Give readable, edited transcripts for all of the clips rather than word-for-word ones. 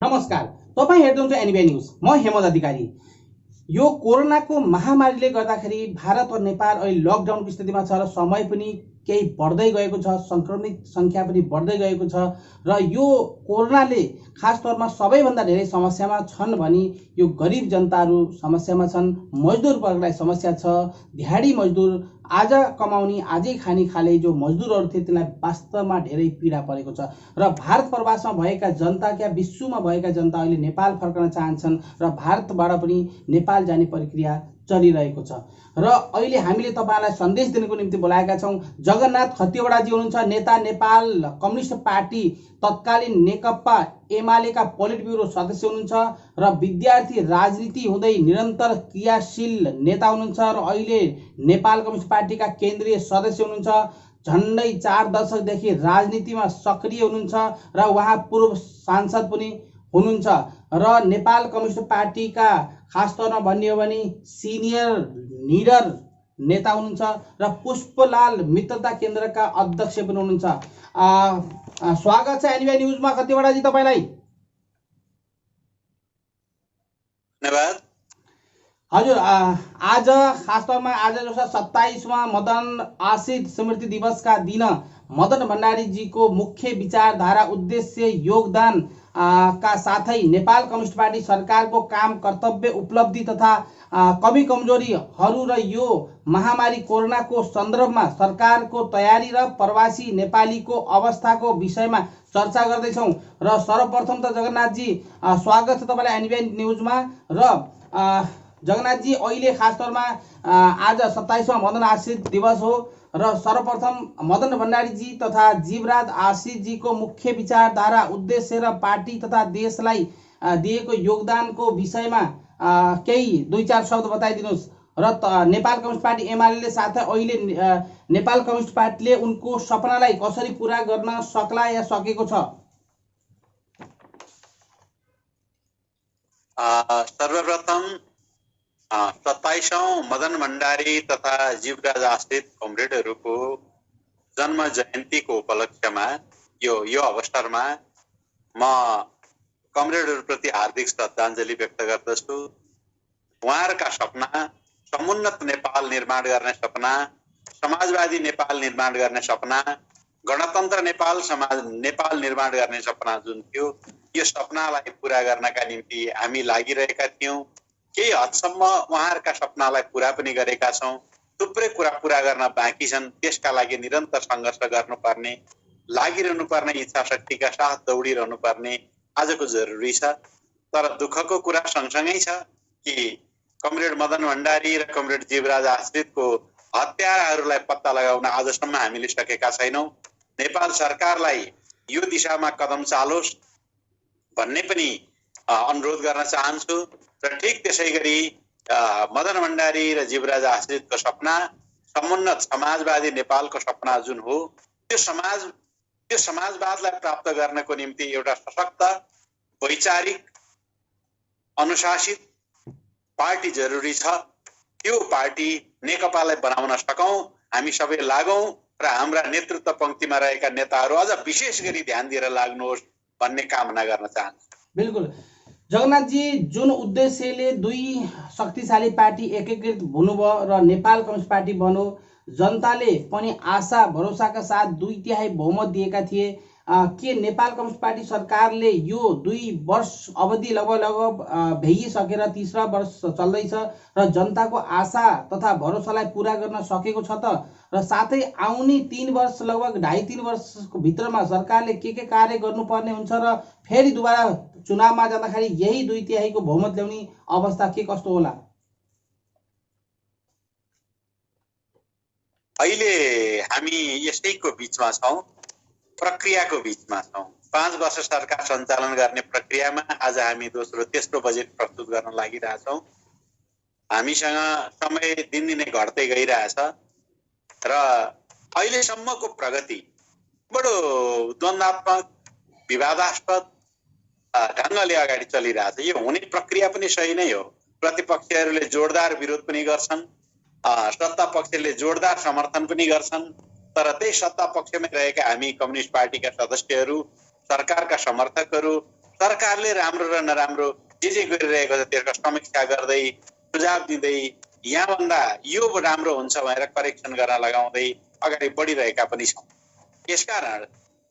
नमस्कार, तपाईँ हेर्नुहुन्छ एनबिआई न्यूज। म हेमन्त अधिकारी। यो कोरोनाको महामारीले गर्दाखेरि भारत र नेपाल अहिले लकडाउनको स्थितिमा छ र समय पनि केही बढ्दै गएको छ, संक्रमित संख्या पनि बढ्दै गएको छ र यो कोरोनाले खास तौरमा सबैभन्दा धेरै समस्यामा छन् भने यो गरिब जनताहरू समस्यामा छन्। मजदुर वर्गलाई समस्या छ। दिहाडी मजदुर आज कमाउने आजै खाने खाले जो मजदुरहरू थिए तिनलाई वास्तवमा धेरै पीडा परेको छ र भारत प्रवासमा भएका जनता क्या विश्वमा भएका जनता अहिले नेपाल फर्कन चाहन्छन् र भारतबाट पनि नेपाल जाने प्रक्रिया चलिरहेको छ र अहिले हामीले तपाईलाई सन्देश दिनको निम्ति बोलाएका छौं। जगन्नाथ खतिवडाजी हुनुहुन्छ, नेता, नेपाल कम्युनिस्ट पार्टी तत्कालीन नेकपा एमालेका पोलिट ब्युरो सदस्य हुनुहुन्छ र विद्यार्थी राजनीति हुँदै निरन्तर क्रियाशील नेता हुनुहुन्छ र अहिले नेपाल कम्युनिस्ट पार्टीका केन्द्रीय सदस्य हुनुहुन्छ। झन्डै 4 दशकदेखि राजनीतिमा सक्रिय हुनुहुन्छ र उहाँ पूर्व सांसद पनि हुनुहुन्छ र नेपाल कम्युनिस्ट पार्टीका खास तौरमा भन्ने हो भने सिनियर लिडर नेता हुनुहुन्छ र पुष्पलाल मित्रता केन्द्रका अध्यक्ष पनि हुनुहुन्छ। स्वागत छ एनबिआई न्यूजमा खतिवडाजी तपाईलाई। धन्यवाद। हजुर, आज खास तौरमा आज जस्तो 27वां मदन आश्रित स्मृति दिवसका दिन मदन भण्डारी जी को मुख्य विचारधारा, उद्देश्य, योगदान का साथै नेपाल कम्युनिस्ट पार्टी सरकारको काम, कर्तव्य, उपलब्धि तथा कमी कमजोरीहरू र यो महामारी कोरोनाको सन्दर्भमा सरकारको तयारी र प्रवासी नेपालीको अवस्थाको विषयमा चर्चा गर्दैछौँ र सर्वप्रथम त जगन्नाथजी स्वागत छ तपाईलाई एनबिआई न्यूजमा। र जगन्नाथजी अहिले खास तौरमा आज 27वां मदन आश्रित दिवस हो र सर्वप्रथम मदन भण्डारी जी तथा जीवराज आश्रित जी को मुख्य विचारधारा, उद्देश्य र पार्टी तथा देशलाई दिएको योगदानको विषयमा केही 2-4 शब्द बताइदिनुहोस् र नेपाल कम्युनिस्ट पार्टी एमाले साथै अहिले नेपाल कम्युनिस्ट पार्टीले उनको सपनालाई कसरी पूरा गर्न सक्ला या सकेको छ। सर्वप्रथम 27औं मदन भण्डारी तथा जीवराज आश्रित कमरेडहरूको जन्म जयन्तीको उपलक्ष्यमा यो अवसरमा म कमरेडहरूप्रति हार्दिक श्रद्धाञ्जली व्यक्त गर्दछु। उहाँहरूका सपना, समुन्नत नेपाल निर्माण गर्ने सपना, समाजवादी नेपाल निर्माण गर्ने सपना, गणतन्त्र नेपाल निर्माण गर्ने सपना जुन थियो, यो सपनालाई पूरा गर्नका निम्ति हामी लागिरहेका थियौं। केही हदसम्म उहाँहरूका सपनालाई पूरा पनि गरेका छौं। थुप्रै कुरा पूरा गर्न बाँकी छन्। त्यसका लागि निरन्तर सङ्घर्ष गर्नुपर्ने, लागिरहनु पर्ने, इच्छा शक्तिका साथ दौडिरहनु पर्ने आजको जरुरी छ। तर दुःखको कुरा सँगसँगै छ कि कमरेड मदन भण्डारी र कमरेड जीवराज आश्रितको हत्याराहरूलाई पत्ता लगाउन आजसम्म हामीले सकेका छैनौं। नेपाल सरकारलाई यो दिशामा कदम चालोस् भन्ने पनि अनुरोध गर्न चाहन्छु र ठीक त्यसै गरी मदन भण्डारी र जीवराज आश्रितको सपना, समुन्नत समाजवादी नेपालको सपना जुन हो, त्यो समाजवादलाई प्राप्त गर्नको निम्ति एउटा सशक्त, वैचारिक, अनुशासित पार्टी जरुरी छ। त्यो पार्टी नेकपालाई बनाउन सकौं, हामी सबै लागौं र हाम्रा नेतृत्व पंक्तिमा रहेका नेताहरू अझ विशेष गरी ध्यान दिएर लाग्नुहोस् भन्ने कामना गर्न चाहन्छु। बिल्कुल जगन्नाथ जी, जुन उद्देश्यले दुई शक्तिशाली पार्टी एकीकृत हुनुभयो र नेपाल कम्युनिस्ट पार्टी बन्यो, जनताले पनि आशा भरोसाका साथ 2/3 बहुमत दिएका थिए। के नेपाल कम्युनिस्ट पार्टी सरकारले यो 2 वर्ष अवधि लगभग भइसकेर 3रा वर्ष चल्दैछ र जनताको आशा तथा भरोसालाई पूरा गर्न सकेको छ त? र साथै आउने 3 वर्ष लगभग 2.5-3 वर्षको भित्रमा सरकारले के कार्य गर्नुपर्ने हुन्छ र फेरि दुबारा चुनावमा जाँदाखेरि यही 2/3 को बहुमत ल्याउने अवस्था के कस्तो होला? अहिले हामी यसैको बीचमा छौं, प्रक्रियाको बीचमा छौं। 5 वर्ष सरकार सञ्चालन गर्ने प्रक्रियामा आज हामी दोस्रो तेस्रो बजेट प्रस्तुत गर्न लागिरहेछौं। हामीसँग समय दिनदिनै घट्दै गइरहेछ र अहिलेसम्मको प्रगति बडो द्वन्द्वात्मक, विवादास्पद ढङ्गले अगाडि चलिरहेछ। यो हुने प्रक्रिया पनि सही नै हो। प्रतिपक्षहरूले जोरदार विरोध पनि गर्छन्, सत्ता पक्षले जोरदार समर्थन पनि गर्छन्, तर त्यही सत्ता पक्षमै रहेका हामी कम्युनिस्ट पार्टीका सदस्यहरू, सरकारका समर्थकहरू, सरकारले राम्रो र नराम्रो जे गरिरहेको छ त्यसको समीक्षा गर्दै सुझाव दिँदै यहाँभन्दा यो राम्रो हुन्छ भनेर करेक्सन गर्न लगाउँदै अगाडि बढिरहेका पनि छौँ। यसकारण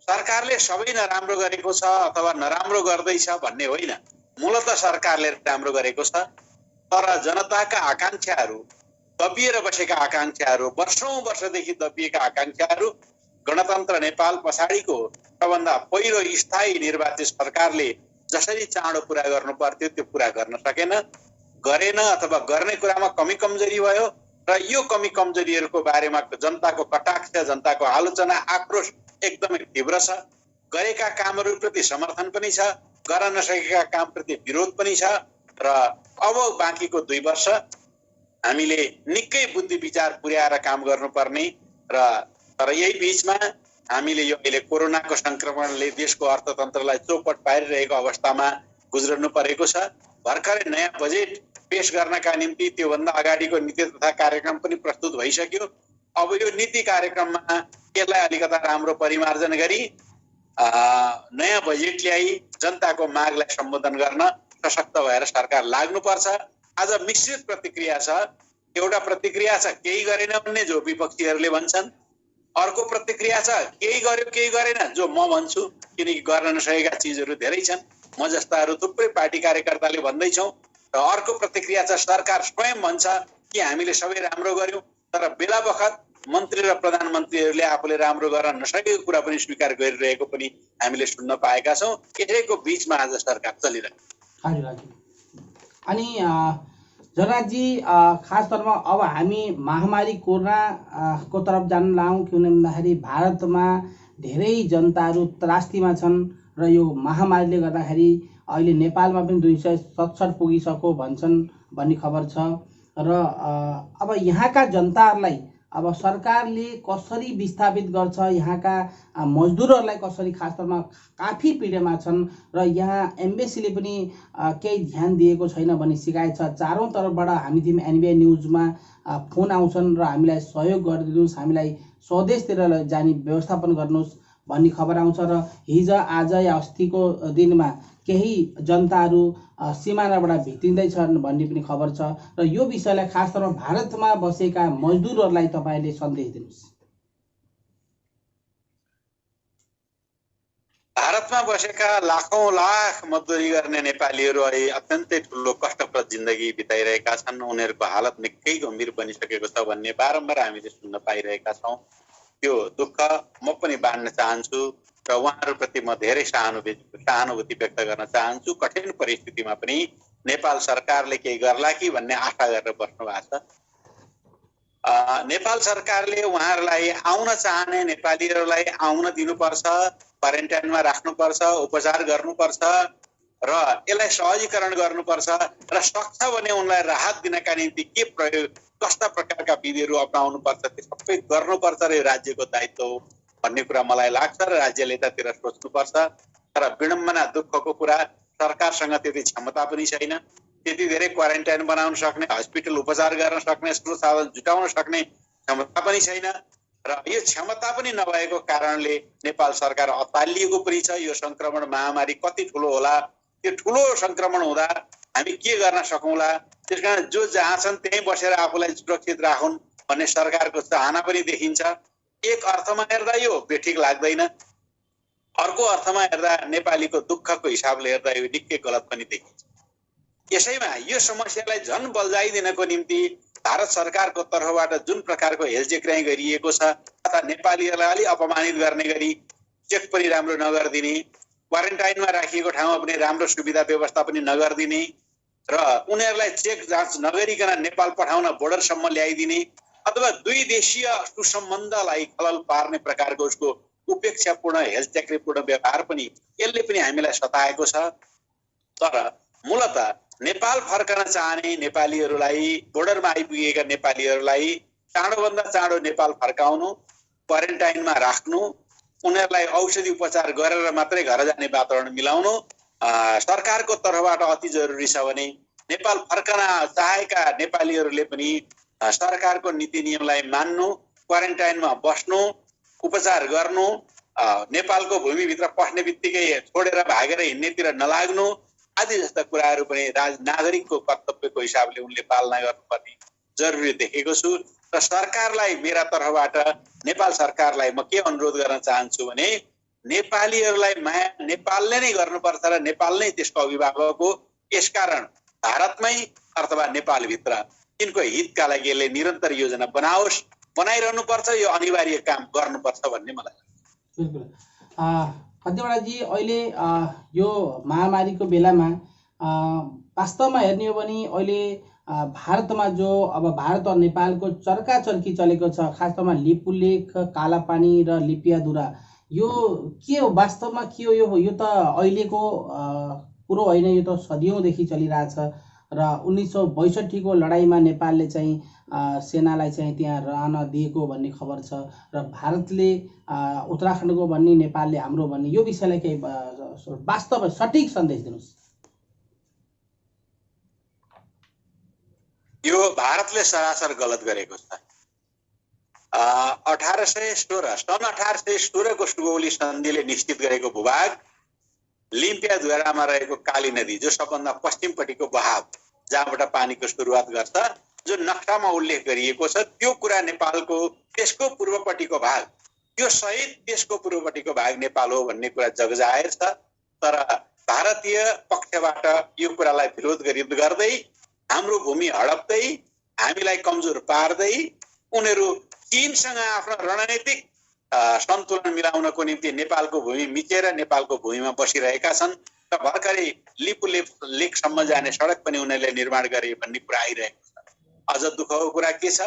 सरकारले सबै नराम्रो गरेको छ अथवा नराम्रो गर्दैछ भन्ने होइन, मूलतः सरकारले राम्रो गरेको छ। तर जनताका आकांक्षाहरू, दबिएर बसेका आकांक्षाहरू, वर्षौंदेखि दबिएका आकांक्षाहरू गणतन्त्र नेपाल पछाडिको सबभन्दा पहिलो स्थायी निर्वाचित सरकारले जसरी चाँडो पुरा गर्नु पर्थ्यो त्यो पुरा गर्न सकेन, गरेन अथवा गर्ने कुरामा कमी कमजोरी भयो। र यो कमी कमजोरीहरूको बारेमा जनताको कटाक्ष, जनताको आलोचना, आक्रोश एकदमै तीव्र छ। गरेका कामहरूप्रति समर्थन पनि छ, गर्न नसकेका कामप्रति विरोध पनि छ। र अब बाँकीको 2 वर्ष हामीले निकै बुद्धि विचार पुर्याएर काम गर्नुपर्ने र तर यही बीचमा हामीले यो अहिले कोरोनाको संक्रमणले देशको अर्थतन्त्रलाई चौपट पारिरहेको अवस्थामा गुज्रनु परेको छ। भर्खरै नयाँ बजेट पेश गर्नका निम्ति त्योभन्दा अगाडिको नीति तथा कार्यक्रम पनि प्रस्तुत भइसक्यो। अब यो नीति कार्यक्रममा यसलाई अलिकता राम्रो परिमार्जन गरी नयाँ बजेट ल्याई जनताको मागलाई सम्बोधन गर्न सशक्त भएर सरकार लाग्नुपर्छ। आज मिश्रित प्रतिक्रिया छ। एउटा प्रतिक्रिया छ केही गरेन भन्ने, जो विपक्षीहरूले भन्छन्। अर्को प्रतिक्रिया छ केही गर्यो केही गरेन, जो म भन्छु, किनकि गर्न नसकेका चिजहरू धेरै छन्। म जस्ताहरू थुप्रै पार्टी कार्यकर्ताले भन्दैछौँ। र अर्को प्रतिक्रिया छ सरकार स्वयं भन्छ कि हामीले सबै राम्रो गर्यौँ, तर बेला बखत मन्त्री र प्रधानमन्त्रीहरूले आफूले राम्रो गर्न नसकेको कुरा पनि स्वीकार गरिरहेको पनि हामीले सुन्न पाएका छौँ। यसैको बीचमा आज सरकार चलिरहेको। अनि जनराजी, खास तौरमा अब हामी महामारी कोरोनाको तरफ जान लाउँ। किन भन्दाखेरि भारतमा धेरै जनताहरू त्रास्तीमा छन् र यो महामारीले गर्दाखेरि अहिले नेपालमा पनि 267 पुगिसक्यो भन्छन् भन्ने खबर छ। र अब यहाँका जनताहरूलाई अब सरकारले कसरी विस्थापित गर्छ, यहाँका मजदुरहरूलाई कसरी, खास तौरमा काफी पीडामा छन् र यहाँ एम्बेसीले पनि केही ध्यान दिएको छैन भन्ने सिकाइ छ। चारौँ तर्फबाट हामी तिमी एनबिआई न्युजमा फोन आउँछन् र हामीलाई सहयोग गरिदिनुहोस्, हामीलाई स्वदेशतिर जाने व्यवस्थापन गर्नुहोस् भन्ने खबर आउँछ। र हिजो आज या अस्तिको दिनमा केही जनताहरू सिमानाबाट भित्रिँदैछन् भन्ने पनि खबर छ। र यो विषयलाई खास तौरमा भारतमा बसेका मजदुरहरूलाई तपाईँले सन्देश दिनुहोस्। भारतमा बसेका लाखौं लाख मजदुरी गर्ने नेपालीहरू अहिले अत्यन्तै ठुलो कष्टप्रद जिन्दगी बिताइरहेका छन्। उनीहरूको हालत निकै गम्भीर बनिसकेको छ भन्ने बारम्बार हामीले सुन्न पाइरहेका छौँ। त्यो दुःख म पनि बाँड्न चाहन्छु र उहाँहरूप्रति म धेरै सहानुभूति व्यक्त गर्न चाहन्छु। कठिन परिस्थितिमा पनि नेपाल सरकारले केही गर्ला कि भन्ने आशा गरेर बस्नु भएको छ। नेपाल सरकारले उहाँहरूलाई आउन चाहने नेपालीहरूलाई आउन दिनुपर्छ, क्वारेन्टाइनमा राख्नुपर्छ, उपचार गर्नुपर्छ र यसलाई सहजीकरण गर्नुपर्छ र सक्छ भने उनलाई राहत दिनका निम्ति के प्रयोग, कस्ता प्रकारका विधिहरू अपनाउनुपर्छ त्यो सबै गर्नुपर्छ र यो राज्यको दायित्व हो भन्ने कुरा मलाई लाग्छ र राज्यले यतातिर सोच्नुपर्छ। तर विडम्बना, दुःखको कुरा, सरकारसँग त्यति क्षमता पनि छैन। त्यति धेरै क्वारेन्टाइन बनाउन सक्ने, हस्पिटल उपचार गर्न सक्ने, स्रोत साधन जुटाउन सक्ने क्षमता पनि छैन। र यो क्षमता पनि नभएको कारणले नेपाल सरकार अतालिएको पनि छ। यो संक्रमण महामारी कति ठुलो होला, त्यो ठुलो संक्रमण हुँदा हामी के गर्न सकौँला, त्यसकारण जो जहाँ छन् त्यहीँ बसेर आफूलाई सुरक्षित राखौँ भन्ने सरकारको चाहना पनि देखिन्छ। एक अर्थमा हेर्दा यो बेठिक लाग्दैन, अर्को अर्थमा हेर्दा नेपालीको दुःखको हिसाबले हेर्दा यो निकै गलत पनि देखिन्छ। यसैमा यो समस्यालाई झन् बल्झाइदिनको निम्ति भारत सरकारको तर्फबाट जुन प्रकारको हेलचेक्राइ गरिएको छ, तथा नेपालीहरूलाई अलि अपमानित गर्ने गरी चेक पनि राम्रो नगरिदिने, क्वारेन्टाइनमा राखिएको ठाउँमा पनि राम्रो सुविधा व्यवस्था पनि नगरिदिने र उनीहरूलाई चेक जाँच नगरिकन नेपाल पठाउन बोर्डरसम्म ल्याइदिने अथवा दुई देशीय सुसम्बन्धलाई खलल पार्ने प्रकारको उसको उपेक्षापूर्ण, हेलचेक्रीपूर्ण व्यवहार पनि यसले पनि हामीलाई सताएको छ। तर मूलतः नेपाल फर्कन चाहने नेपालीहरूलाई, बोर्डरमा आइपुगेका नेपालीहरूलाई चाँडोभन्दा चाँडो नेपाल फर्काउनु, क्वारेन्टाइनमा राख्नु, उनीहरूलाई औषधि उपचार गरेर मात्रै घर जाने वातावरण मिलाउनु सरकारको तर्फबाट अति जरुरी छ भने नेपाल फर्कन चाहेका नेपालीहरूले पनि सरकारको नीति नियमलाई मान्नु, क्वारेन्टाइनमा बस्नु, उपचार गर्नु नेपालको भूमिभित्र पस्ने बित्तिकै छोडेर भागेर हिँड्नेतिर नलाग्नु आदि जस्ता कुराहरू पनि नागरिकको कर्तव्यको हिसाबले उनले पालना गर्नुपर्ने जरुरी देखेको छु। र सरकारलाई मेरा तर्फबाट नेपाल सरकारलाई म के अनुरोध गर्न चाहन्छु भने नेपालीहरूलाई माया नेपालले नै गर्नुपर्छ र नेपाल नै त्यसको अभिभावक हो। यसकारण भारतमै अथवा नेपालभित्र तिनको हितका लागि यसले निरन्तर योजना बनाओस्, बनाइरहनुपर्छ, यो अनिवार्य काम गर्नुपर्छ भन्ने मलाई लाग्छ। बिल्कुल अध्यक्षजी, अहिले यो महामारीको बेलामा वास्तवमा हेर्ने हो भने अहिले भारतमा जो अब भारत और नेपालको चर्काचर्की चलेको छ, खास तौरमा लिपुलेख, कालापानी र लिपियाधुरा, यो के हो वास्तवमा? के हो यो त अहिलेको कुरो होइन, यो त सदियौँदेखि चलिरहेछ र 1962 को लडाईँमा नेपालले चाहिँ सेनालाई चाहिँ त्यहाँ रहन दिएको भन्ने खबर छ र भारतले उत्तराखण्डको भन्ने, नेपालले हाम्रो भन्ने, यो विषयलाई केही वास्तव सठिक सन्देश दिनुहोस्। यो भारतले सरासर गलत गरेको छ। 1816 को सुगौली सन्धिले निश्चित गरेको भूभाग लिम्पियाधुरामा रहेको काली नदी, जो सबभन्दा पश्चिमपट्टिको बहाव जहाँबाट पानीको सुरुवात गर्छ, जो नक्सामा उल्लेख गरिएको छ, त्यो कुरा नेपालको त्यसको पूर्वपट्टिको भाग, त्यो सहित त्यसको पूर्वपट्टिको भाग नेपाल हो भन्ने कुरा जगजाहेर छ। तर भारतीय पक्षबाट यो कुरालाई विरोध गर्दै हाम्रो भूमि हडप्दै हामीलाई कमजोर पार्दै उनीहरू चीनसँग आफ्नो रणनीतिक सन्तुलन मिलाउनको निम्ति नेपालको भूमि मिचेर नेपालको भूमिमा बसिरहेका छन् र भर्खरै लिपुलेखसम्म जाने सडक पनि उनीहरूले निर्माण गरे भन्ने कुरा आइरहेको छ। अझ दुःखको कुरा के छ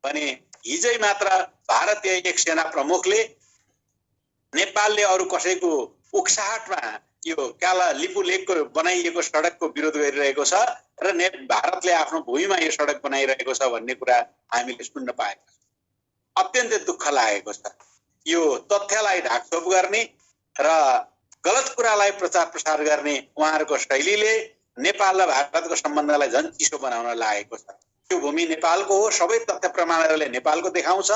भने हिजै मात्र भारतीय एक सेना प्रमुखले नेपालले अरू कसैको उक्साहटमा यो लिपुलेखको बनाइएको सडकको विरोध गरिरहेको छ र भारतले आफ्नो भूमिमा यो सडक बनाइरहेको छ भन्ने कुरा हामीले सुन्न पाएका छौँ। अत्यन्तै दुःख लागेको छ। यो तथ्यलाई ढाकछोप गर्ने र गलत कुरालाई प्रचार प्रसार गर्ने उहाँहरूको शैलीले नेपाल र भारतको सम्बन्धलाई झन् चिसो बनाउन लागेको छ। त्यो भूमि नेपालको हो, सबै तथ्य प्रमाणहरूले नेपालको देखाउँछ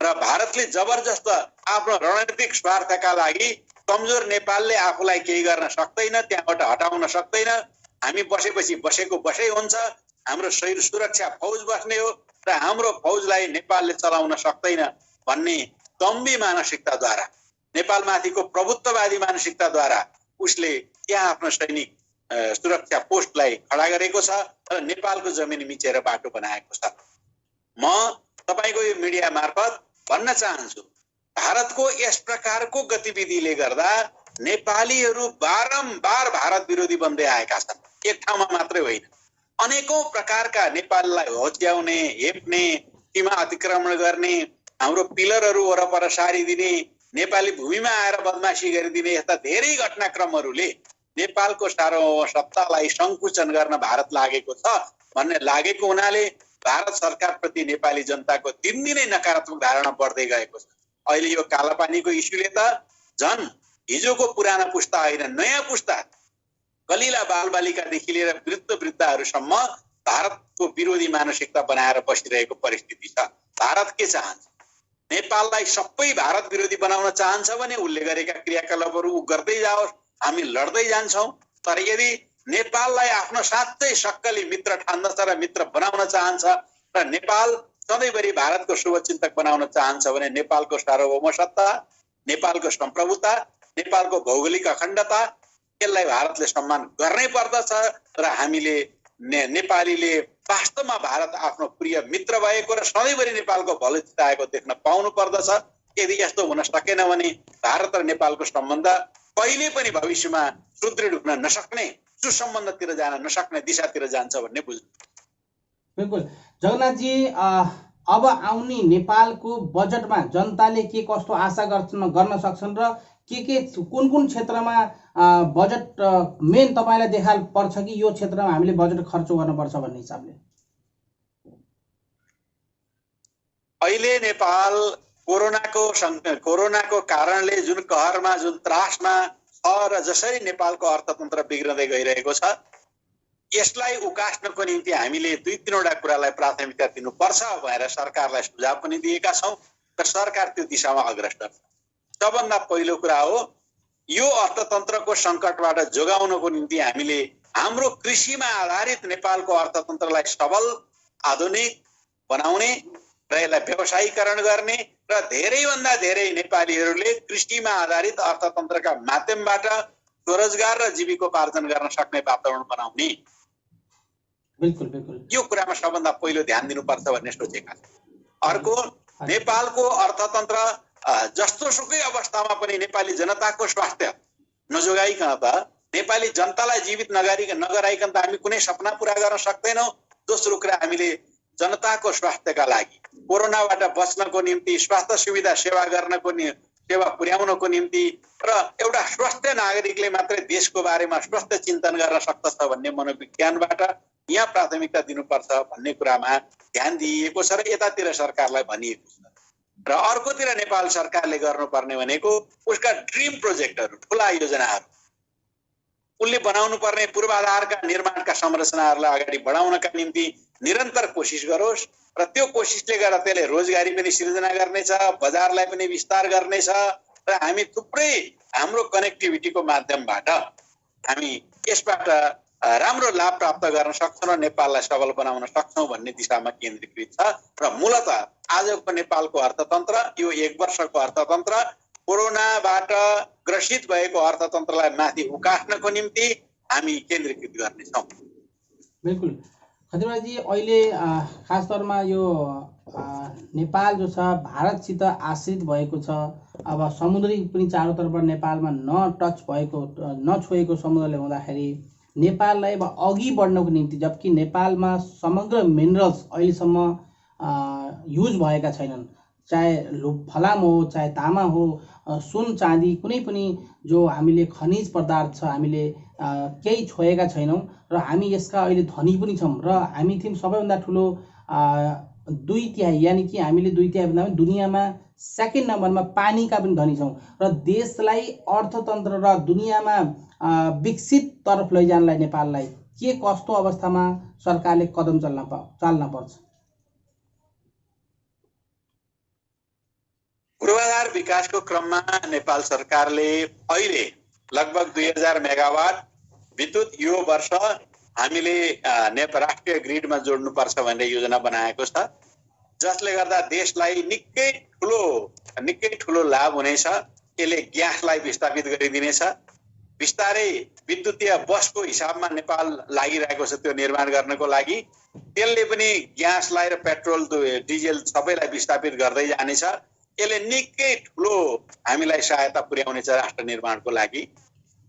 र भारतले जबरजस्त आफ्नो रणनीतिक स्वार्थका लागि कमजोर नेपालले आफूलाई केही गर्न सक्दैन, त्यहाँबाट हटाउन सक्दैन। हामी बसेपछि बसेको बसै हुन्छ, हाम्रो सुरक्षा फौज बस्ने हो र हाम्रो फौजलाई नेपालले चलाउन सक्दैन भन्ने दम्बी मानसिकताद्वारा, नेपालमाथिको प्रभुत्ववादी मानसिकताद्वारा उसले त्यहाँ आफ्नो सैनिक सुरक्षा पोस्टलाई खडा गरेको छ र नेपालको जमिन मिचेर बाटो बनाएको छ। म तपाईको यो मिडिया मार्फत भन्न चाहन्छु, भारतको यस प्रकारको गतिविधिले गर्दा नेपालीहरू बारम्बार भारत विरोधी बन्दै आएका छन्। एक ठाउँमा मात्रै होइन, अनेकौं प्रकारका नेपाललाई होच्याउने, हेप्ने, सीमा अतिक्रमण गर्ने, हाम्रो पिलरहरू वरपर सारिदिने, नेपाली भूमिमा आएर बदमासी गरिदिने यस्ता धेरै घटनाक्रमहरूले नेपालको सार्वभौमसत्तालाई संकुचन गर्न भारत लागेको छ भन्ने लागेको हुनाले भारत सरकारप्रति नेपाली जनताको दिनदिनै नकारात्मक धारणा बढ्दै गएको छ। अहिले यो कालापानीको इस्युले त झन् हिजोको पुराना पुस्ता होइन, नयाँ पुस्ता कलिला बालबालिकादेखि लिएर वृद्ध वृद्धहरूसम्म भारतको विरोधी मानसिकता बनाएर बसिरहेको परिस्थिति छ। भारत के चाहन्छ? नेपाललाई सबै भारत विरोधी बनाउन चाहन्छ भने उसले गरेका क्रियाकलापहरू गर्दै जाओस्, हामी लड्दै जान्छौँ। तर यदि नेपाललाई आफ्नो साँच्चै सक्कली मित्र ठान्दछ र मित्र बनाउन चाहन्छ र नेपाल सधैँभरि भारतको शुभचिन्तक बनाउन चाहन्छ भने नेपालको सार्वभौम सत्ता, नेपालको सम्प्रभुता, नेपालको भौगोलिक अखण्डता, यसलाई भारतले सम्मान गर्नै पर्दछ र हामीले नेपालीले वास्तवमा भारत आफ्नो प्रिय मित्र भएको र सधैँभरि नेपालको भलो चिताएको देख्न पाउनु पर्दछ। यदि यस्तो हुन सकेन भने भारत र नेपालको सम्बन्ध कहिले पनि भविष्यमा सुदृढ हुन नसक्ने, सुसम्बन्धतिर जान नसक्ने दिशातिर जान्छ भन्ने बुझ्नु। बिल्कुल जगन्नाथजी, अब आउने नेपालको बजेटमा जनताले के कस्तो आशा गर्न सक्छन् र कुन क्षेत्रमा बजेट मेन तपाईलाई देखा पर्छ कि यो क्षेत्रमा हामीले बजेट खर्च गर्नुपर्छ भन्ने हिसाबले? अहिले नेपाल कोरोनाको कारणले जुन कहरमा, जुन त्रासमा छ र जसरी नेपालको अर्थतन्त्र बिग्रदै गइरहेको छ, यसलाई उकास्नको निम्ति हामीले 2-3वटा कुरालाई प्राथमिकता दिनुपर्छ भनेर सरकारलाई सुझाव पनि दिएका छौँ र सरकार त्यो दिशामा अग्रसर छ। सबभन्दा पहिलो कुरा हो यो अर्थतन्त्रको सङ्कटबाट जोगाउनको निम्ति हामीले हाम्रो कृषिमा आधारित नेपालको अर्थतन्त्रलाई सबल आधुनिक बनाउने र यसलाई व्यवसायीकरण गर्ने र धेरैभन्दा धेरै नेपालीहरूले कृषिमा आधारित अर्थतन्त्रका माध्यमबाट स्वरोजगार र जीविकोपार्जन गर्न सक्ने वातावरण बनाउने बिल्कुल बिल्कुल यो कुरामा सबभन्दा पहिलो ध्यान दिनुपर्छ भन्ने सोचेका छन्। अर्को नेपालको अर्थतन्त्र जस्तो सुकै अवस्थामा पनि नेपाली जनताको स्वास्थ्य नजोगाइकन त नेपाली जनतालाई जीवित नगराइकन त हामी कुनै सपना पूरा गर्न सक्दैनौँ। दोस्रो कुरा हामीले जनताको स्वास्थ्यका लागि कोरोनाबाट बच्नको निम्ति स्वास्थ्य सुविधा सेवा पुर्याउनको निम्ति र एउटा स्वस्थ नागरिकले मात्रै देशको बारेमा स्वस्थ चिन्तन गर्न सक्दछ भन्ने मनोविज्ञानबाट यहाँ प्राथमिकता दिनुपर्छ भन्ने कुरामा ध्यान दिइएको छ र यतातिर सरकारलाई भनिएको छ। र अर्कोतिर नेपाल सरकारले गर्नुपर्ने भनेको उसका ड्रिम प्रोजेक्टहरू ठुला योजनाहरू उसले बनाउनु पर्ने पूर्वाधारका निर्माणका संरचनाहरूलाई अगाडि बढाउनका निम्ति निरन्तर कोसिस गरोस् र त्यो कोसिसले गर्दा त्यसले रोजगारी पनि सिर्जना गर्नेछ, बजारलाई पनि विस्तार गर्नेछ र हामी थुप्रै हाम्रो कनेक्टिभिटीको माध्यमबाट हामी यसबाट राम्रो लाभ प्राप्त गर्न सक्छौँ र नेपाललाई सबल बनाउन सक्छौँ भन्ने दिशामा केन्द्रीकृत छ। र मूलतः आजको नेपालको अर्थतन्त्र यो 1 वर्षको अर्थतन्त्र कोरोनाबाट ग्रसित भएको अर्थतन्त्रलाई माथि उकास्नको निम्ति हामी केन्द्रीकृत गर्नेछौँ। बिल्कुल खतिवडाजी, अहिले खास तौरमा यो नेपाल जो छ भारतसित आश्रित भएको छ। अब समुद्री पनि चारैतर्फ नेपालमा नछोएको समुद्रले हुँदाखेरि नेपाललाई अब अघि बढ्नको निम्ति, जबकि नेपालमा समग्र मिनरल्स अहिलेसम्म युज भएका छैनन्, चाहे फलाम हो चाहे तामा हो, सुन चाँदी कुनै पनि जो हामीले खनिज पदार्थ छ हामीले केही छोएका छैनौँ र हामी यसका अहिले धनी पनि छौँ र हामी थियौँ सबैभन्दा ठुलो 2/3 यानि कि हामीले 2/3 भन्दा पनि दुनियाँमा सेकेन्ड नम्बरमा पानीका पनि धनी छौँ र देशलाई अर्थतन्त्र र दुनियाँमा विकसित तर्फ लैजानलाई नेपाललाई के कस्तो अवस्थामा सरकारले कदम चाल्न पर्छ? पूर्वाधार विकासको क्रममा नेपाल सरकारले अहिले लगभग 2000 मेगावाट विद्युत यो वर्ष हामीले राष्ट्रिय ग्रिडमा जोड्नुपर्छ भन्ने योजना बनाएको छ, जसले गर्दा देशलाई निकै ठुलो लाभ हुनेछ। यसले ग्यासलाई विस्थापित गरिदिनेछ। बिस्तारै विद्युतीय बसको हिसाबमा नेपाल लागिरहेको छ त्यो निर्माण गर्नको लागि। त्यसले पनि ग्यासलाई र पेट्रोल डिजेल सबैलाई विस्थापित गर्दै जानेछ। यसले निकै ठुलो हामीलाई सहायता पुर्याउनेछ राष्ट्र निर्माणको लागि।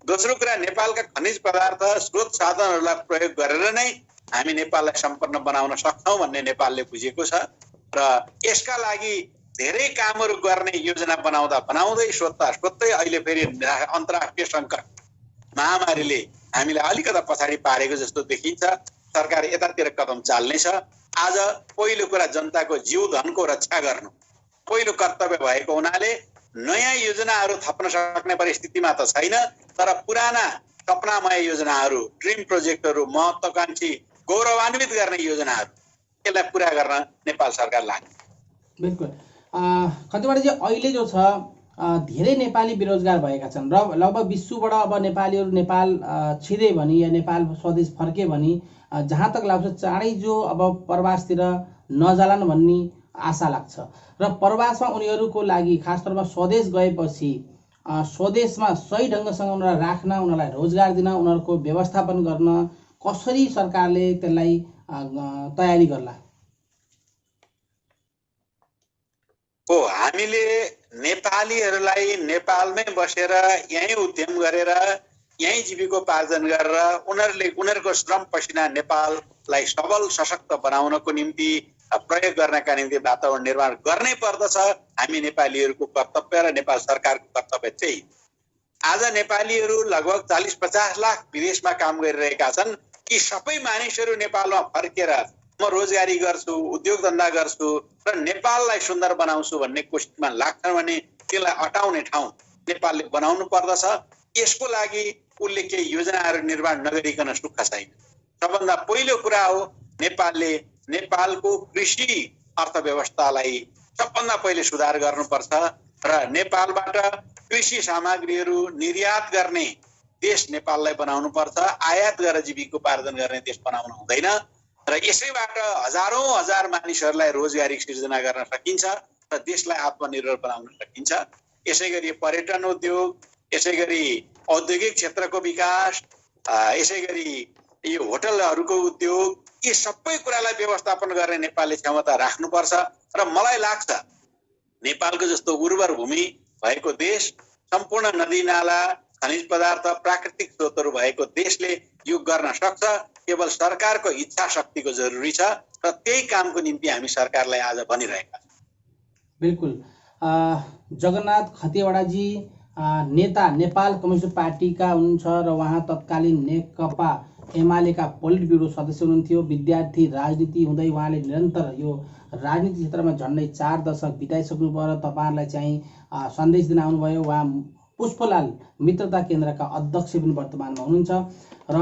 दोस्रो कुरा, नेपालका खनिज पदार्थ स्रोत साधनहरूलाई प्रयोग गरेर नै हामी नेपाललाई सम्पन्न बनाउन सक्छौँ भन्ने नेपालले बुझेको छ र यसका लागि धेरै कामहरू गर्ने योजना बनाउँदै सोध्दै अहिले फेरि अन्तर्राष्ट्रिय सङ्कट महामारीले हामीलाई अलिकता पछाडि पारेको जस्तो देखिन्छ। सरकार यतातिर कदम चाल्नेछ। आज पहिलो कुरा जनताको जीव धनको रक्षा गर्नु पहिलो कर्तव्य भएको हुनाले नयाँ योजनाहरू थप्न सक्ने परिस्थितिमा त छैन, तर पुराना सपनामय योजनाहरू, ड्रिम प्रोजेक्टहरू, महत्त्वाकांक्षी गौरवान्वित गर्ने योजनाहरू यसलाई पुरा गर्न नेपाल सरकार लाग्छ। बिल्कुल खतिवडाजी, अहिले जो छ धेरै नेपाली बेरोजगार भएका छन् र लगभग विश्वबाट अब नेपालीहरू नेपाल छिरे भने या नेपाल स्वदेश फर्के भने जहाँ तक लाग्छ चाँडै जो अब प्रवासतिर नजालान् भन्ने आशा लाग्छ र प्रवासमा उनीहरूको लागि खास तौरमा स्वदेश गएपछि स्वदेशमा सही ढङ्गसँग उनीहरूलाई राख्न, उनीहरूलाई रोजगार दिन, उनीहरूको व्यवस्थापन गर्न कसरी सरकारले त्यसलाई तयारी गर्ला? हामीले नेपालीहरूलाई नेपालमै बसेर यहीँ उद्यम गरेर यहीँ जीविकोपार्जन गरेर उनीहरूको श्रम पसिना नेपाललाई सबल सशक्त बनाउनको निम्ति प्रयोग गर्नका निम्ति वातावरण निर्माण गर्नै पर्दछ। हामी नेपालीहरूको कर्तव्य र नेपाल सरकारको कर्तव्य चाहिँ आज नेपालीहरू लगभग 40-50 लाख विदेशमा काम गरिरहेका छन्। यी सबै मानिसहरू नेपालमा फर्केर म रोजगारी गर्छु, उद्योग धन्दा गर्छु र नेपाललाई सुन्दर बनाउँछु भन्ने कोसिसमा लाग्छन् भने त्यसलाई अटाउने ठाउँ नेपालले बनाउनु पर्दछ। यसको लागि उसले केही योजनाहरू निर्माण नगरिकन सुख छैन। सबभन्दा पहिलो कुरा हो नेपालले नेपालको कृषि अर्थव्यवस्थालाई सबभन्दा पहिले सुधार गर्नुपर्छ। र नेपालबाट कृषि सामग्रीहरू निर्यात गर्ने देश नेपाललाई बनाउनु पर्छ, आयात गरेर जीविकोपार्जन गर्ने देश बनाउनु हुँदैन। र यसैबाट हजारौं हजार मानिसहरूलाई रोजगारी सिर्जना गर्न सकिन्छ र देशलाई आत्मनिर्भर बनाउन सकिन्छ। यसैगरी पर्यटन उद्योग, यसैगरी औद्योगिक क्षेत्रको विकास, यसैगरी यो होटलहरूको उद्योग, यी सबै कुरालाई व्यवस्थापन गर्ने नेपालले क्षमता राख्नुपर्छ। र मलाई लाग्छ नेपालको जस्तो उर्वर भूमि भएको देश, सम्पूर्ण नदी नाला, खनिज पदार्थ, प्राकृतिक स्रोतहरू भएको देशले यो गर्न सक्छ। केवल सरकारको इच्छा शक्तिको जरुरी छ र त्यही कामको निम्ति हामी सरकारलाई आज भनिरहेका छौँ। बिल्कुल। जगन्नाथ खतिवडाजी नेता नेपाल कम्युनिस्ट पार्टीका हुनुहुन्छ र उहाँ तत्कालीन नेकपा एमालेका पोलिट ब्युरो सदस्य हुनुहुन्थ्यो। विद्यार्थी राजनीति हुँदै उहाँले निरन्तर यो राजनीति क्षेत्रमा झन्डै 4 दशक बिताइसक्नुभयो र तपाईँहरूलाई चाहिँ सन्देश दिन आउनुभयो। उहाँ पुष्पलाल मित्रता केन्द्रका अध्यक्ष पनि वर्तमानमा हुनुहुन्छ र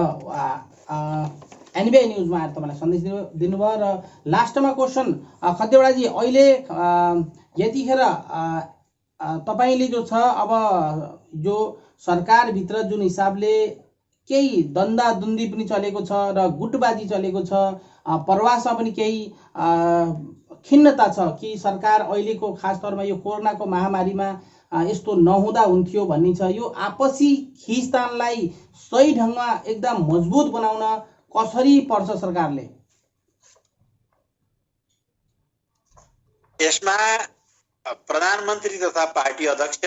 एनबिआई न्युजमा आएर तपाईँलाई सन्देश दिनुभयो। र लास्टमा क्वेसन खतिवडाजी, अहिले यतिखेर तपाईँले जो छ अब यो सरकारभित्र जुन हिसाबले केही द्वन्द्वाद्वन्दी पनि चलेको छ र गुटबाजी चलेको छ, प्रवासमा पनि केही खिन्नता छ कि सरकार अहिलेको खास तौरमा यो कोरोनाको महामारीमा यस्तो नहुँदा हुन्थ्यो भन्ने छ। यो आपसी खिचतानलाई सही ढङ्गमा एकदम मजबुत बनाउन कसरी पर्छ सरकारले? यसमा प्रधानमन्त्री तथा पार्टी अध्यक्ष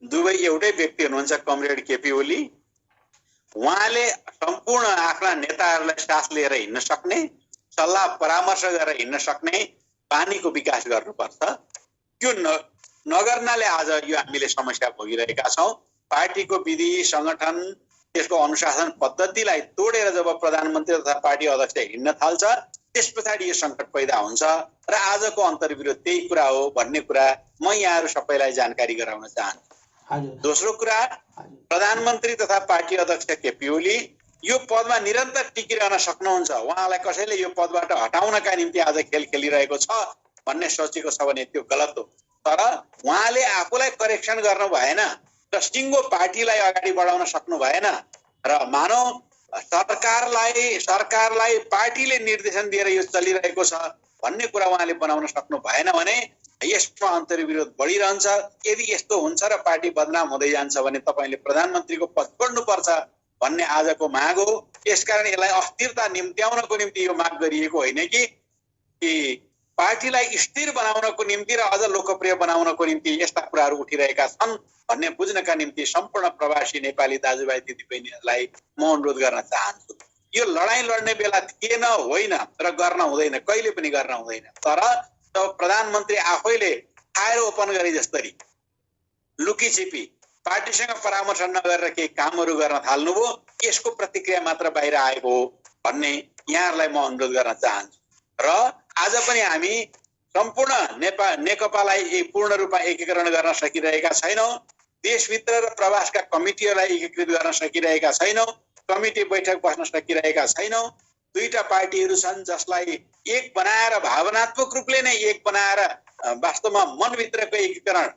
दुवै एउटै व्यक्ति हुनुहुन्छ, कमरेड केपी ओली। उहाँले सम्पूर्ण आफ्ना नेताहरूलाई साथ लिएर हिँड्न सक्ने, सल्लाह परामर्श गरेर हिँड्न सक्ने बानीको विकास गर्नुपर्छ। त्यो नगर्नाले आज यो हामीले समस्या भोगिरहेका छौँ। पार्टीको विधि संगठन, त्यसको अनुशासन पद्धतिलाई तोडेर जब प्रधानमन्त्री तथा पार्टी अध्यक्ष हिँड्न थाल्छ, त्यस पछाडि यो सङ्कट पैदा हुन्छ र आजको अन्तर्विरोध त्यही कुरा हो भन्ने कुरा म यहाँहरू सबैलाई जानकारी गराउन चाहन्छु। दोस्रो कुरा, प्रधानमन्त्री तथा पार्टी अध्यक्ष केपी ओली यो पदमा निरन्तर टिकिरहन सक्नुहुन्छ। उहाँलाई कसैले यो पदबाट हटाउनका निम्ति आज खेल खेलिरहेको छ भन्ने सोचेको छ भने त्यो गलत हो। तर उहाँले आफूलाई करेक्सन गर्नु भएन र सिङ्गो पार्टीलाई अगाडि बढाउन सक्नु भएन र मानव सरकारलाई पार्टीले निर्देशन दिएर यो चलिरहेको छ भन्ने कुरा उहाँले बनाउन सक्नु भएन भने यसमा अन्तर्विरोध बढिरहन्छ। यदि यस्तो हुन्छ र पार्टी बदनाम हुँदै जान्छ भने तपाईँले प्रधानमन्त्रीको पद छोड्नुपर्छ भन्ने आजको माग हो। यसकारण यसलाई अस्थिरता निम्त्याउनको निम्ति यो माग गरिएको होइन कि पार्टीलाई स्थिर बनाउनको निम्ति र अझ लोकप्रिय बनाउनको निम्ति यस्ता कुराहरू उठिरहेका छन् भन्ने बुझ्नका निम्ति सम्पूर्ण प्रवासी नेपाली दाजुभाइ दिदीबहिनीहरूलाई म अनुरोध गर्न चाहन्छु। यो लडाईँ लड्ने बेला थिएन, होइन र गर्न हुँदैन, कहिले पनि गर्न हुँदैन। तर तब प्रधानमन्त्री आफैले फायर ओपन गरे जस्तरी लुकीछिपी पार्टीसँग परामर्श नगरेर केही कामहरू गर्न थाल्नुभयो, यसको प्रतिक्रिया मात्र बाहिर आएको हो भन्ने यहाँहरूलाई म अनुरोध गर्न चाहन्छु। र आज पनि हामी सम्पूर्ण नेकपालाई पूर्ण रूपमा एकीकरण गर्न सकिरहेका छैनौँ। देशभित्र र प्रवासका कमिटीहरूलाई एकीकृत गर्न सकिरहेका छैनौँ। कमिटी बैठक बस्न सकिरहेका छैनौँ। दुईटा पार्टीहरू छन् जसलाई एक बनाएर, भावनात्मक रूपले नै एक बनाएर वास्तवमा मनभित्रको एकीकरण,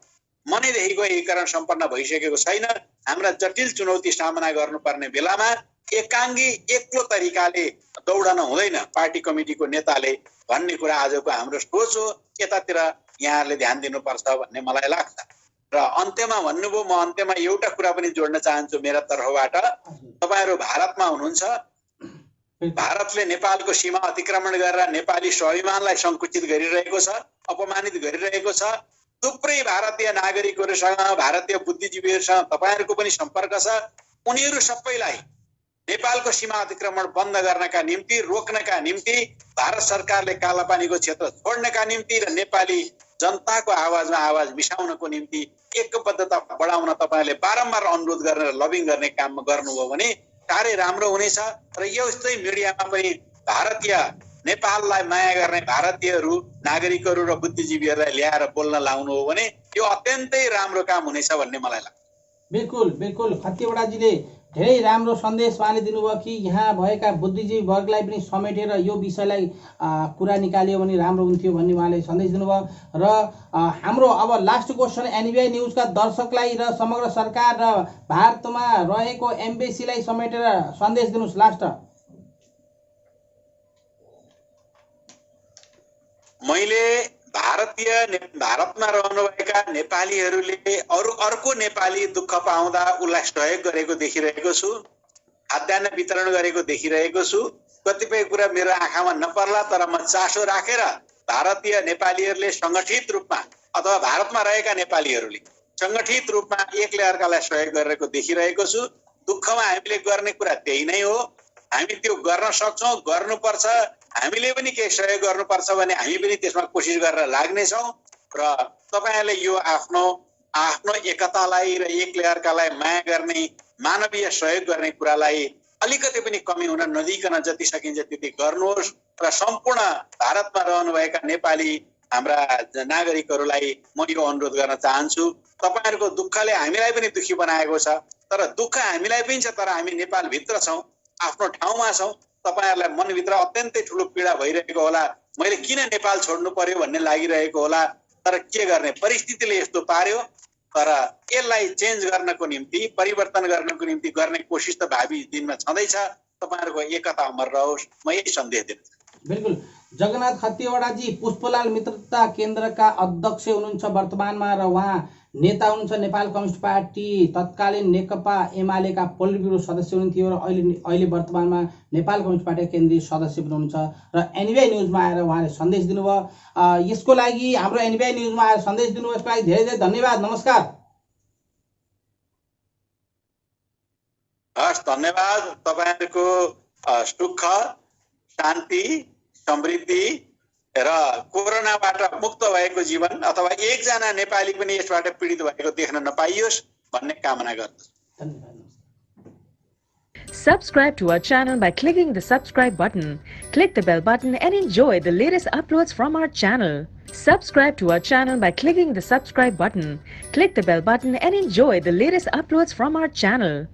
मनैदेखिको एकीकरण सम्पन्न भइसकेको छैन। हाम्रा जटिल चुनौती सामना गर्नुपर्ने बेलामा एकाङ्गी एक्लो तरिकाले दौडन हुँदैन पार्टी कमिटीको नेताले भन्ने कुरा आजको हाम्रो सोच हो। यतातिर यहाँहरूले ध्यान दिनुपर्छ भन्ने मलाई लाग्छ। र अन्त्यमा भन्नुभयो, म अन्त्यमा एउटा कुरा पनि जोड्न चाहन्छु मेरा तर्फबाट। तपाईँहरू भारतमा हुनुहुन्छ, भारतले नेपालको सीमा अतिक्रमण गरेर नेपाली स्वाभिमानलाई सङ्कुचित गरिरहेको छ, अपमानित गरिरहेको छ। थुप्रै भारतीय नागरिकहरूसँग, भारतीय बुद्धिजीवीहरूसँग तपाईँहरूको पनि सम्पर्क छ। उनीहरू सबैलाई नेपालको सीमा अतिक्रमण बन्द गर्नका निम्ति, रोक्नका निम्ति, भारत सरकारले कालापानीको क्षेत्र छोड्नका निम्ति र नेपाली जनताको आवाजमा आवाज मिसाउनको निम्ति एकबद्धता बढाउन तपाईँले बारम्बार अनुरोध गरेर लबिङ गर्ने काम गर्नुभयो भने साह्रै राम्रो हुनेछ। र यस्तै मिडियामा पनि भारतीय नेपाललाई माया गर्ने भारतीयहरू, नागरिकहरू र बुद्धिजीवीहरूलाई ल्याएर बोल्न लाउनु हो भने यो अत्यन्तै राम्रो काम हुनेछ भन्ने मलाई लाग्छ। बिल्कुल बिल्कुल। खतिवडाजीले धेरै राम्रो सन्देश उहाँले दिनुभयो कि यहाँ भएका बुद्धिजीवी वर्गलाई पनि समेटेर यो विषयलाई कुरा निकालियो भने राम्रो हुन्थ्यो भन्ने उहाँले सन्देश दिनुभयो। र हाम्रो अब लास्ट क्वेसन एनबिआई न्युजका दर्शकलाई र समग्र सरकार र भारतमा रहेको एम्बेसीलाई समेटेर सन्देश दिनुहोस् लास्ट। मैले भारतमा रहनुभएका नेपालीहरूले अर्को नेपाली दुःख पाउँदा उसलाई सहयोग गरेको देखिरहेको छु, खाद्यान्न वितरण गरेको देखिरहेको छु। कतिपय कुरा मेरो आँखामा नपर्ला तर म चासो राखेर भारतीय नेपालीहरूले सङ्गठित रूपमा अथवा भारतमा रहेका नेपालीहरूले सङ्गठित रूपमा एकले अर्कालाई सहयोग गरेको देखिरहेको छु। दुःखमा हामीले गर्ने कुरा त्यही नै हो। हामी त्यो गर्न सक्छौँ, गर्नुपर्छ। हामीले पनि केही सहयोग गर्नुपर्छ भने हामी पनि त्यसमा कोसिस गरेर लाग्नेछौँ। र तपाईहरुले यो आफ्नो एकतालाई र एकले अर्कालाई माया गर्ने, मानवीय सहयोग गर्ने कुरालाई अलिकति पनि कमी हुन नदिकन जति सकिन्छ त्यति गर्नुहोस्। र सम्पूर्ण भारतमा रहनुभएका नेपाली हाम्रा नागरिकहरूलाई म यो अनुरोध गर्न चाहन्छु, तपाईहरुको दुःखले हामीलाई पनि दुखी बनाएको छ, तर दुःख हामीलाई पनि छ, तर हामी नेपालभित्र छौँ, आफ्नो ठाउँमा छौँ। तपाईहरुलाई मनभित्र अत्यन्तै ठुलो पीडा भइरहेको होला, मैले किन नेपाल छोड्नु पर्यो भन्ने लागिरहेको होला, तर के गर्ने, परिस्थितिले यस्तो पार्यो। तर यसलाई चेन्ज गर्नको निम्ति, परिवर्तन गर्नको निम्ति गर्ने कोसिस त भावी दिनमा छँदैछ। तपाईहरुको एकता अमर रहोस्, म यही सन्देश दिन चाहन्छु। बिल्कुल। जगन्नाथ खतिवडाजी पुष्पलाल मित्रता केन्द्रका अध्यक्ष हुनुहुन्छ वर्तमानमा, र उहाँ नेता हुनुहुन्छ नेपाल कम्युनिस्ट पार्टी तत्कालीन नेकपा एमालेका पोलिट ब्युरो सदस्य हुनुहुन्थ्यो र अहिले वर्तमानमा नेपाल कम्युनिस्ट पार्टीका केन्द्रीय सदस्य पनि हुनुहुन्छ। र एनबिआई न्युजमा आएर उहाँले सन्देश दिनुभयो। यसको लागि हाम्रो एनबिआई न्युजमा आएर सन्देश दिनुभयो, यसको लागि धेरै धेरै धन्यवाद। नमस्कार। हस्, धन्यवाद। तपाईहरुको सुख, शान्ति, समृद्धि र कोरोनाबाट मुक्त भएको जीवन अथवा एकजना नेपाली पनि यसबाट पीडित भएको देख्न नपाइयोस् भन्ने कामना गर्दछु। Subscribe to our channel by clicking the subscribe button. Click the bell button and enjoy the latest uploads from our channel. Subscribe to our channel by clicking the subscribe button. Click the bell button and enjoy the latest uploads from our channel.